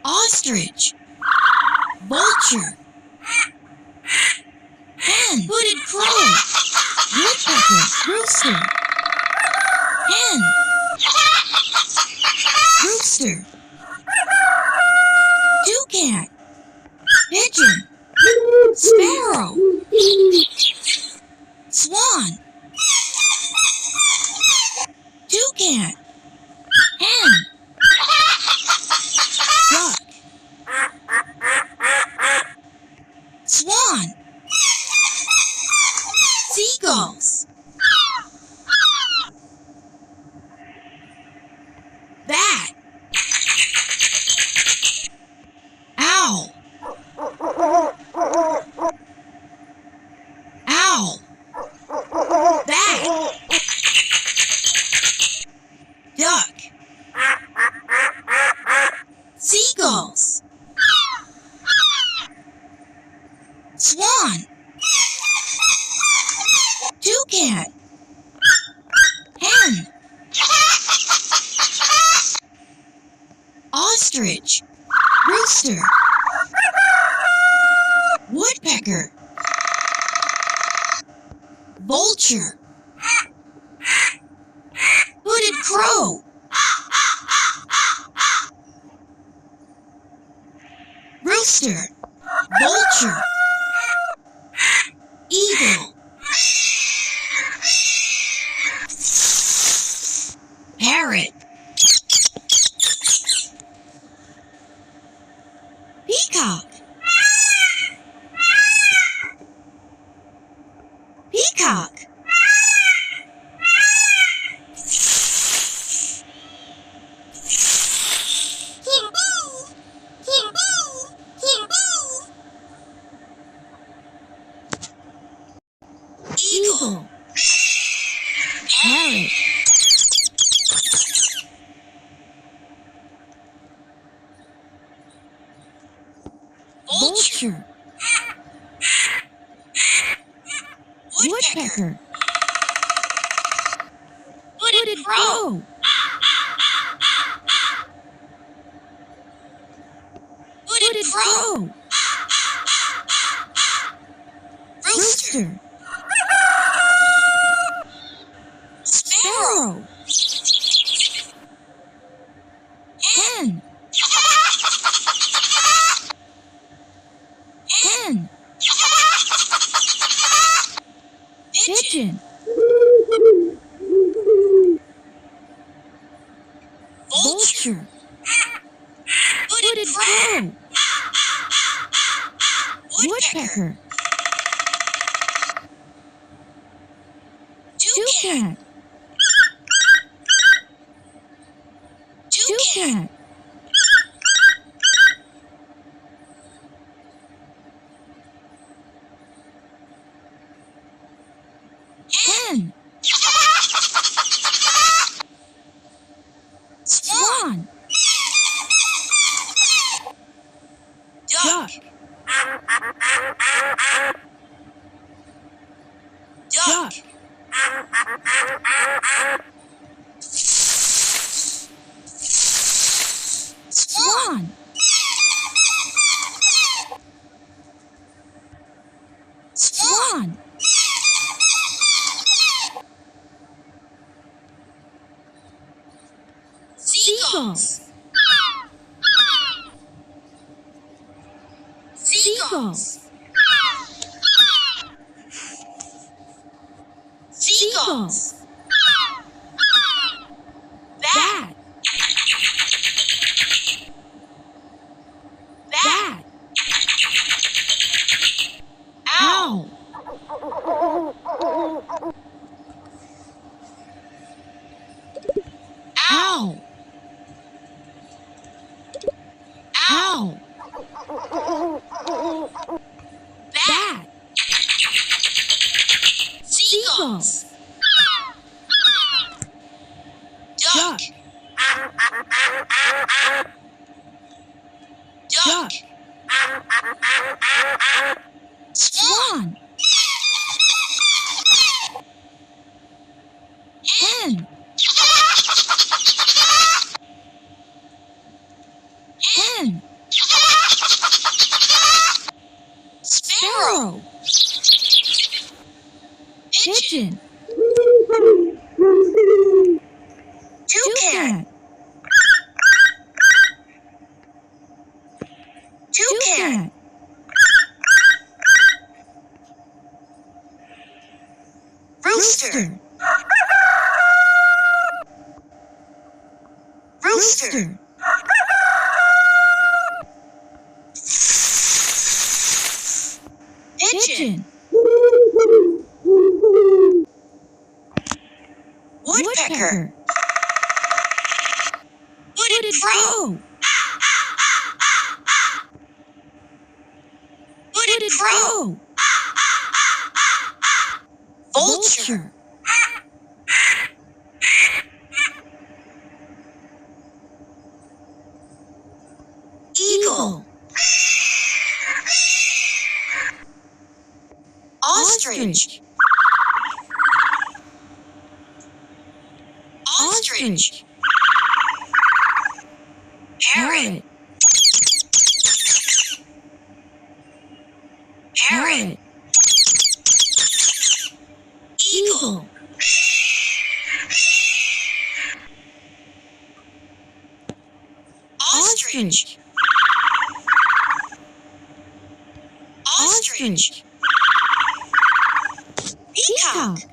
Ostrich. Vulture. Hen. Hooded crow. Woodpecker. Rooster. Hen. Rooster. Toucan. Pigeon. Sparrow. Swan. Toucan. Hen. Duck. Swan. Seagulls. Bat. Owl. Owl. Bat. Duck. Seagulls. Swan. Toucan. Hen. Ostrich. Rooster. Woodpecker. Vulture. Hooded crow. Rooster. Vulture. Eagle. Parrot. Peacock. Peacock. Eagle. Parrot. Vulture. Woodpecker. Hooded crow. Hooded crow. Rooster. Sparrow. Hen. Hen. Pigeon. Vulture. Hooded crow. Woodpecker. Toucan. Toucan. Hen. Swan. Duck. Duck. Swan. Swan. Seagulls. Seagulls. Seagulls. Bat. Bat. Owl. Owl. Owl. Bat. Seagulls. Duck. Duck. Swan. Hen. Hen. Pigeon. Toucan. Toucan. Toucan. Rooster. Rooster. Pigeon. Pigeon. Woodpecker. Wooded crow. Crow. Wooded crow. Vulture. Eagle. Ostrich. Ostrich. Parrot. Parrot. Eagle. Ostrich. Ostrich. Peacock.